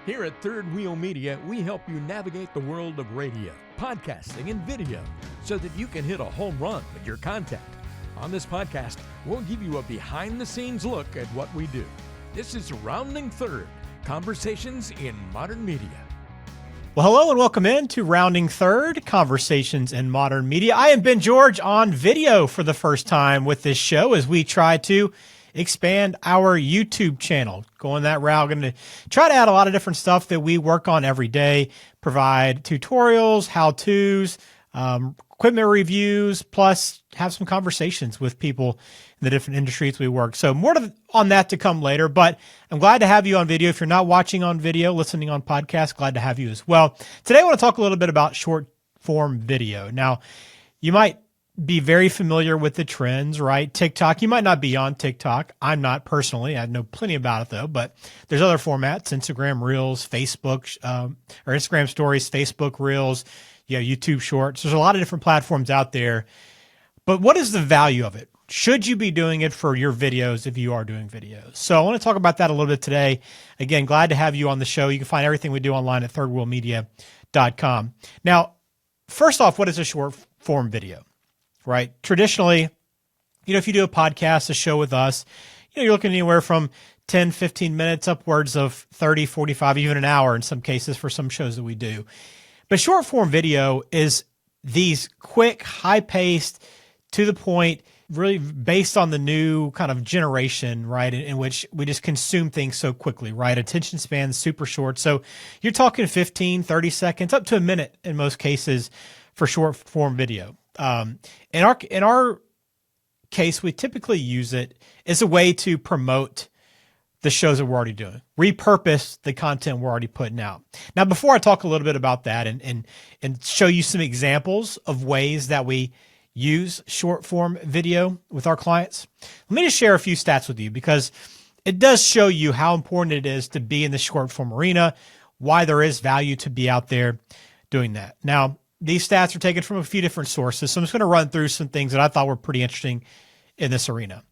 Here at Third Wheel Media, we help you navigate the world of radio, podcasting, and video so that you can hit a home run with your content. On this podcast, we'll give you a behind-the-scenes look at what we do. This is Rounding Third, Conversations in Modern Media. Well, hello and welcome in to Rounding Third, Conversations in Modern Media. I am Ben George on video for the first time with this show as we try to expand our YouTube channel. Going that route, going to try to add a lot of different stuff that we work on every day, provide tutorials, how-tos, equipment reviews, plus have some conversations with people in the different industries we work. So more on that to come later, but I'm glad to have you on video. If you're not watching on video, listening on podcast, glad to have you as well. Today I want to talk a little bit about short form video. Now, you might be very familiar with the trends, right? TikTok, you might not be on TikTok. I'm not personally. I know plenty about it though, but there's other formats, Instagram Reels, Facebook, or Instagram Stories, Facebook Reels, YouTube Shorts. There's a lot of different platforms out there, but what is the value of it? Should you be doing it for your videos if you are doing videos? So I want to talk about that a little bit today. Again, glad to have you on the show. You can find everything we do online at thirdwheelmedia.com. Now, first off, what is a short form video? Right? Traditionally, if you do a podcast, a show with us, you're looking anywhere from 10, 15 minutes upwards of 30, 45, even an hour in some cases for some shows that we do. But short form video is these quick, high paced, to the point, really based on the new kind of generation, right? In which we just consume things so quickly, right? Attention span is super short. So you're talking 15, 30 seconds, up to a minute in most cases for short form video. In our case, we typically use it as a way to promote the shows that we're already doing, repurpose the content we're already putting out. Now, before I talk a little bit about that and show you some examples of ways that we use short form video with our clients, let me just share a few stats with you because it does show you how important it is to be in the short form arena, why there is value to be out there doing that. Now, these stats are taken from a few different sources, so I'm just going to run through some things that I thought were pretty interesting in this arena.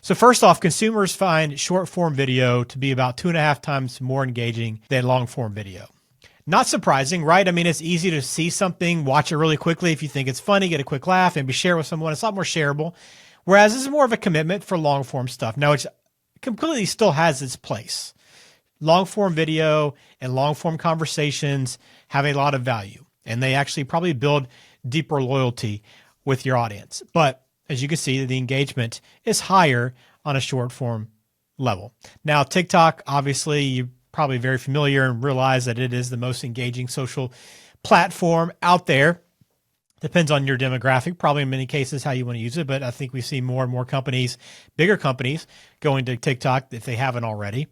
So first off, consumers find short form video to be about 2.5 times more engaging than long form video. Not surprising, right? I mean, it's easy to see something, watch it really quickly. If you think it's funny, get a quick laugh, maybe share it with someone. It's a lot more shareable. Whereas this is more of a commitment for long form stuff. Now, it completely still has its place. Long form video and long form conversations have a lot of value, and they actually probably build deeper loyalty with your audience. But as you can see, the engagement is higher on a short form level. Now, TikTok, obviously, you're probably very familiar and realize that it is the most engaging social platform out there. Depends on your demographic, probably in many cases how you want to use it. But I think we see more and more companies, bigger companies, going to TikTok if they haven't already.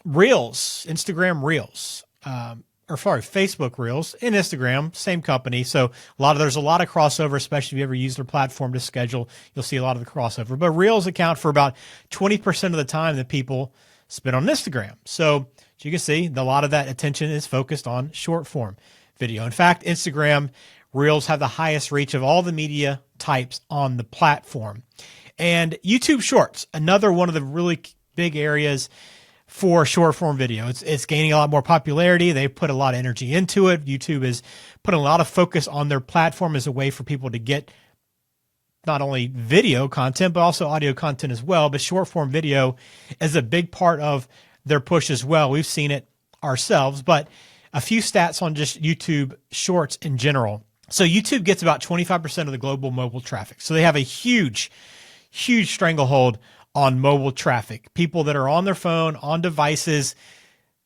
Reels, Instagram Reels, Facebook Reels and Instagram, same company. So there's a lot of crossover, especially if you ever use their platform to schedule, you'll see a lot of the crossover. But Reels account for about 20% of the time that people spend on Instagram. So as you can see, a lot of that attention is focused on short form video. In fact, Instagram Reels have the highest reach of all the media types on the platform. And YouTube Shorts, another one of the really big areas for short form video. It's gaining a lot more popularity. They put a lot of energy into it. YouTube is putting a lot of focus on their platform as a way for people to get not only video content, but also audio content as well. But short form video is a big part of their push as well. We've seen it ourselves, but a few stats on just YouTube Shorts in general. So YouTube gets about 25% of the global mobile traffic. So they have a huge stranglehold on mobile traffic. People that are on their phone, on devices,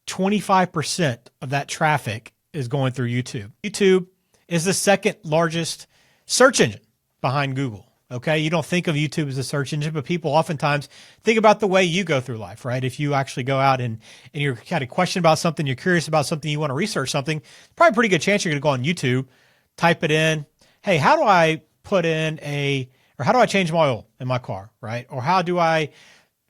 25% of that traffic is going through YouTube. YouTube is the second largest search engine behind Google. Okay. You don't think of YouTube as a search engine, but people oftentimes think about the way you go through life, right? If you actually go out and you're kind of question about something, you're curious about something, you want to research something, probably a pretty good chance you're going to go on YouTube, type it in. Hey, how do I change my oil in my car, right? Or how do I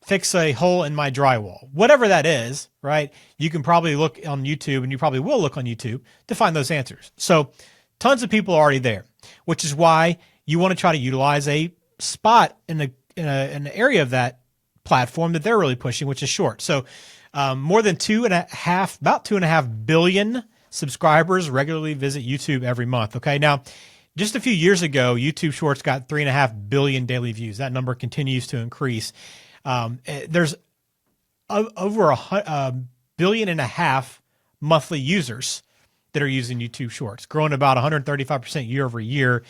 fix a hole in my drywall? Whatever that is, right? You can probably look on YouTube, and you probably will look on YouTube to find those answers. So tons of people are already there, which is why you want to try to utilize a spot in an area of that platform that they're really pushing, which is short. So More than about 2.5 billion subscribers regularly visit YouTube every month. Okay. Now, just a few years ago, YouTube Shorts got 3.5 billion daily views. That number continues to increase. There's over a billion and a half monthly users that are using YouTube Shorts, growing about 135% year over year.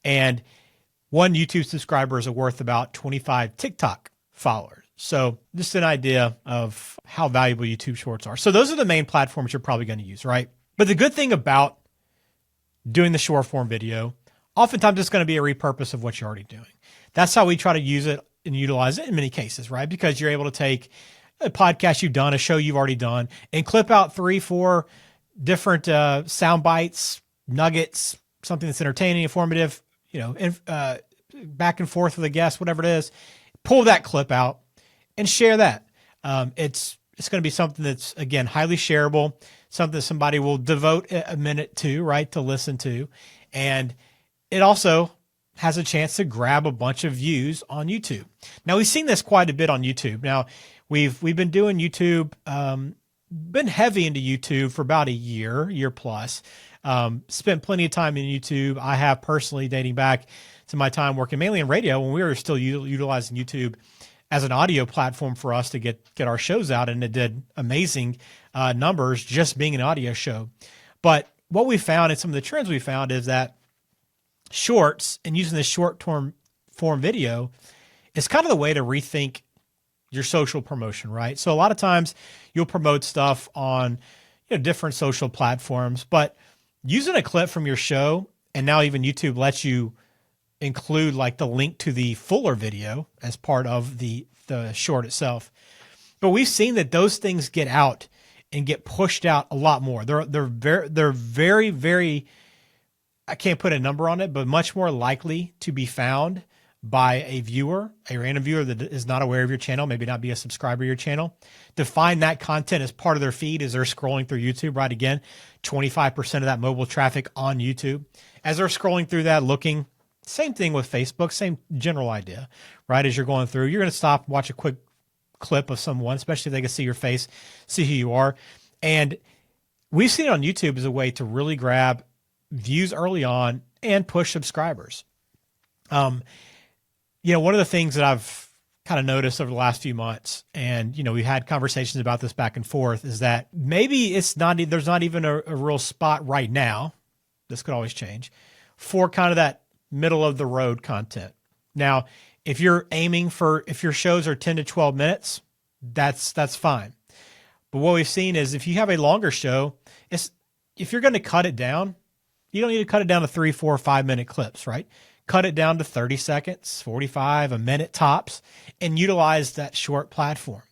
And one YouTube subscriber is worth about 25 TikTok followers. So just an idea of how valuable YouTube Shorts are. So those are the main platforms you're probably going to use, right? But the good thing about doing the short form video, oftentimes it's going to be a repurpose of what you're already doing. That's how we try to use it and utilize it in many cases, right? Because you're able to take a podcast you've done, a show you've already done, and clip out 3-4 different sound bites, nuggets, something that's entertaining, informative, back and forth with a guest, whatever it is. Pull that clip out and share that. It's going to be something that's, again, highly shareable, something that somebody will devote a minute to, right, to listen to. And it also has a chance to grab a bunch of views on YouTube. Now, we've seen this quite a bit on YouTube. Now, we've been doing YouTube, been heavy into YouTube for about a year plus. Spent plenty of time in YouTube. I have personally, dating back to my time working mainly in radio when we were still utilizing YouTube as an audio platform for us to get our shows out, and it did amazing numbers just being an audio show. But what we found and some of the trends we found is that shorts and using this short form video is kind of the way to rethink your social promotion, right? So a lot of times you'll promote stuff on different social platforms, but using a clip from your show, and now even YouTube lets you include like the link to the fuller video as part of the short itself. But we've seen that those things get out and get pushed out a lot more. They're very, very, I can't put a number on it, but much more likely to be found by a random viewer that is not aware of your channel, maybe not be a subscriber to your channel, to find that content as part of their feed as they're scrolling through YouTube, right? Again, 25% of that mobile traffic on YouTube. As they're scrolling through that, looking, same thing with Facebook, same general idea, right? As you're going through, you're going to stop, watch a quick clip of someone, especially if they can see your face, see who you are. And we've seen it on YouTube as a way to really grab views early on and push subscribers. One of the things that I've kind of noticed over the last few months, and, we've had conversations about this back and forth, is that maybe there's not even a real spot right now, this could always change, for kind of that middle of the road content. Now, if your shows are 10 to 12 minutes, that's fine. But what we've seen is if you have a longer show, if you're going to cut it down, you don't need to cut it down to 3, 4, 5 minute clips, right? Cut it down to 30 seconds, 45, a minute tops, and utilize that short platform.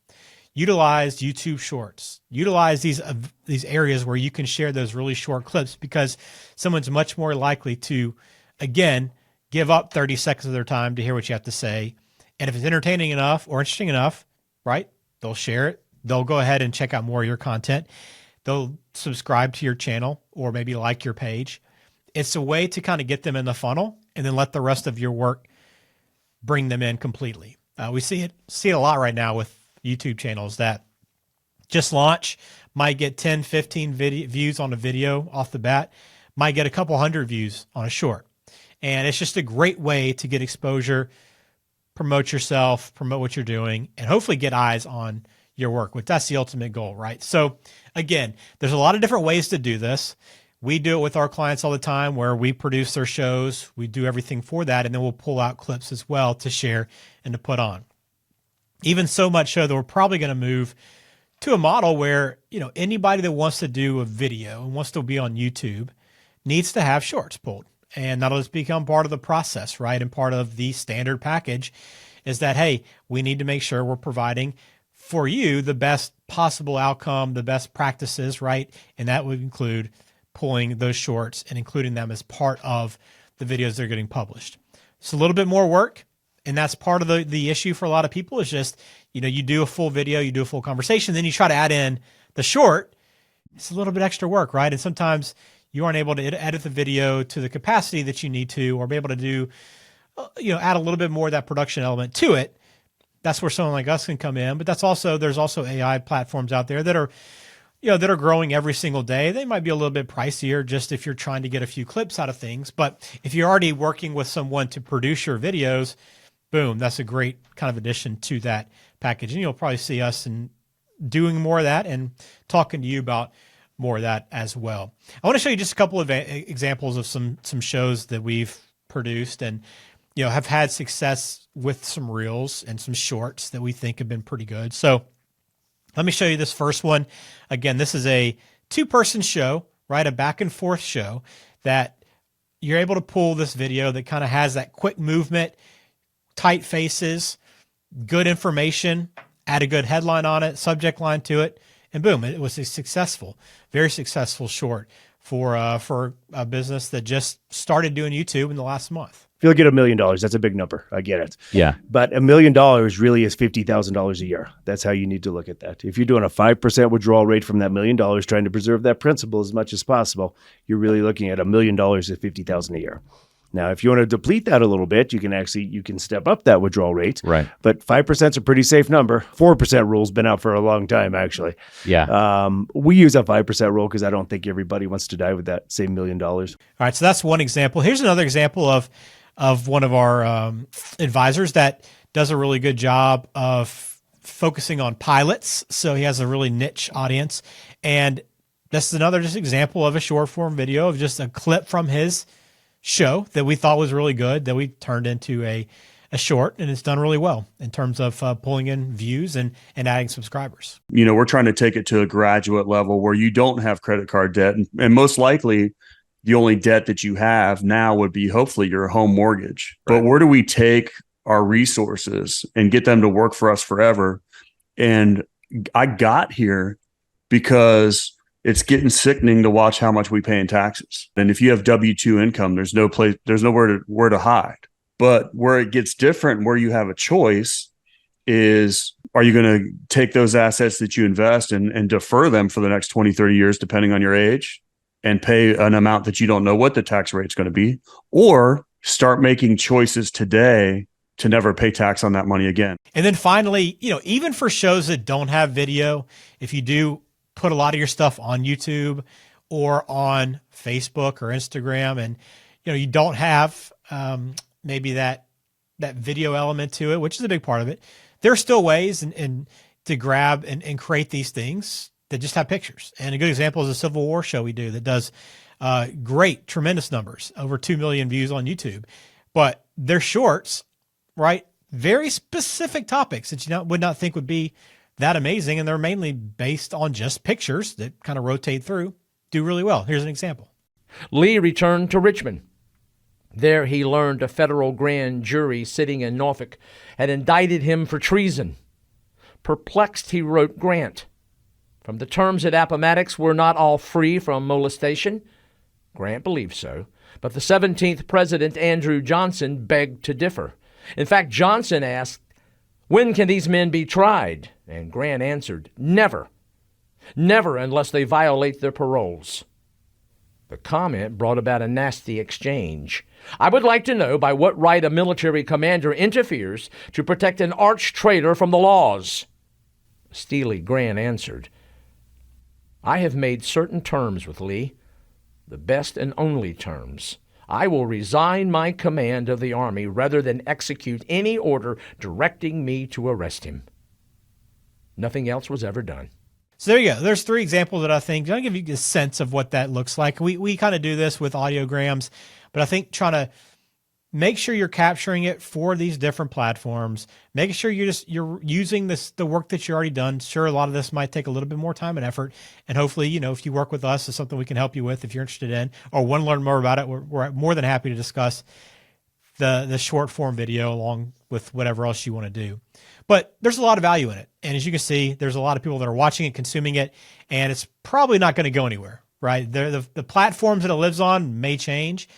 Utilize YouTube Shorts. Utilize these areas where you can share those really short clips, because someone's much more likely to, again, give up 30 seconds of their time to hear what you have to say. And if it's entertaining enough or interesting enough, right, they'll share it. They'll go ahead and check out more of your content. They'll subscribe to your channel or maybe like your page. It's a way to kind of get them in the funnel and then let the rest of your work bring them in completely. We see it a lot right now with YouTube channels that just launch, might get 10, 15 views on a video off the bat, might get a couple hundred views on a short. And it's just a great way to get exposure, promote yourself, promote what you're doing, and hopefully get eyes on your work, which that's the ultimate goal, right? So again, there's a lot of different ways to do this. We do it with our clients all the time where we produce their shows, we do everything for that, and then we'll pull out clips as well to share and to put on. Even so much so that we're probably going to move to a model where, anybody that wants to do a video and wants to be on YouTube needs to have shorts pulled. And that'll just become part of the process, right? And part of the standard package is that, hey, we need to make sure we're providing for you the best possible outcome, the best practices, right? And that would include pulling those shorts and including them as part of the videos that are getting published. It's a little bit more work, and that's part of the issue for a lot of people is just, you do a full video, you do a full conversation, then you try to add in the short. It's a little bit extra work, right? And sometimes you aren't able to edit the video to the capacity that you need to, or be able to do, add a little bit more of that production element to it. that's where someone like us can come in. But there's also AI platforms out there that are, that are growing every single day. They might be a little bit pricier just if you're trying to get a few clips out of things. But if you're already working with someone to produce your videos, boom, that's a great kind of addition to that package. And you'll probably see us doing more of that and talking to you about more of that as well. I want to show you just a couple of examples of some shows that we've produced and, have had success with some reels and some shorts that we think have been pretty good. So let me show you this first one. Again, this is a 2-person show, right? A back and forth show that you're able to pull this video that kind of has that quick movement, tight faces, good information, add a good headline on it, subject line to it, and boom, it was a very successful short for a business that just started doing YouTube in the last month. If you'll get $1 million, that's a big number. I get it. Yeah. But $1 million really is $50,000 a year. That's how you need to look at that. If you're doing a 5% withdrawal rate from that $1 million, trying to preserve that principal as much as possible, you're really looking at $1 million at $50,000 a year. Now, if you want to deplete that a little bit, you can step up that withdrawal rate. Right. But 5% is a pretty safe number. 4% rule's been out for a long time, actually. Yeah. We use a 5% rule because I don't think everybody wants to die with that same $1 million. All right, so that's one example. Here's another example of one of our advisors that does a really good job of focusing on pilots. So he has a really niche audience. And this is another just example of a short form video of just a clip from his show that we thought was really good that we turned into a short, and it's done really well in terms of pulling in views and adding subscribers. We're trying to take it to a graduate level where you don't have credit card debt. And most likely the only debt that you have now would be hopefully your home mortgage. Right. But where do we take our resources and get them to work for us forever? And I got here because it's getting sickening to watch how much we pay in taxes. And if you have W-2 income, there's nowhere to hide. But where it gets different, where you have a choice, is are you going to take those assets that you invest and defer them for the next 20, 30 years, depending on your age, and pay an amount that you don't know what the tax rate's going to be, or start making choices today to never pay tax on that money again. And then finally, even for shows that don't have video, if you do put a lot of your stuff on YouTube or on Facebook or Instagram, and you don't have maybe that video element to it, which is a big part of it, there are still ways and to grab and create these things that just have pictures. And a good example is a Civil War show we do that does tremendous numbers, over 2 million views on YouTube. But they're shorts, right? Very specific topics that you would not think would be that amazing, and they're mainly based on just pictures that kind of rotate through, do really well. Here's an example. Lee returned to Richmond. There he learned a federal grand jury sitting in Norfolk had indicted him for treason. Perplexed, he wrote Grant. From the terms at Appomattox were not all free from molestation. Grant believed so, but the 17th President, Andrew Johnson, begged to differ. In fact, Johnson asked, "When can these men be tried?" And Grant answered, "Never. Never unless they violate their paroles." The comment brought about a nasty exchange. "I would like to know by what right a military commander interferes to protect an arch traitor from the laws." Steely Grant answered, "I have made certain terms with Lee, the best and only terms. I will resign my command of the Army rather than execute any order directing me to arrest him." Nothing else was ever done. So there you go. There's 3 examples that I think I'll give you a sense of what that looks like. We kind of do this with audiograms, but I think trying to make sure you're capturing it for these different platforms, making sure you're using the work that you've already done. Sure, a lot of this might take a little bit more time and effort, and hopefully, if you work with us, it's something we can help you with if you're interested in or want to learn more about it. We're more than happy to discuss the short form video along with whatever else you want to do. But there's a lot of value in it. And as you can see, there's a lot of people that are watching it, consuming it, and it's probably not going to go anywhere, right? The platforms that it lives on may change,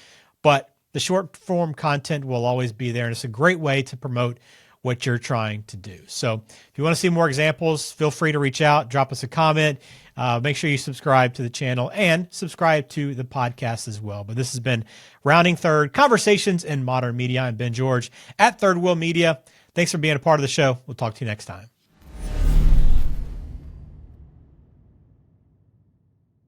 but the short form content will always be there. And it's a great way to promote what you're trying to do. So if you want to see more examples, feel free to reach out, drop us a comment. Make sure you subscribe to the channel and subscribe to the podcast as well. But this has been Rounding Third, Conversations in Modern Media. I'm Ben George at Third Wheel Media. Thanks for being a part of the show. We'll talk to you next time.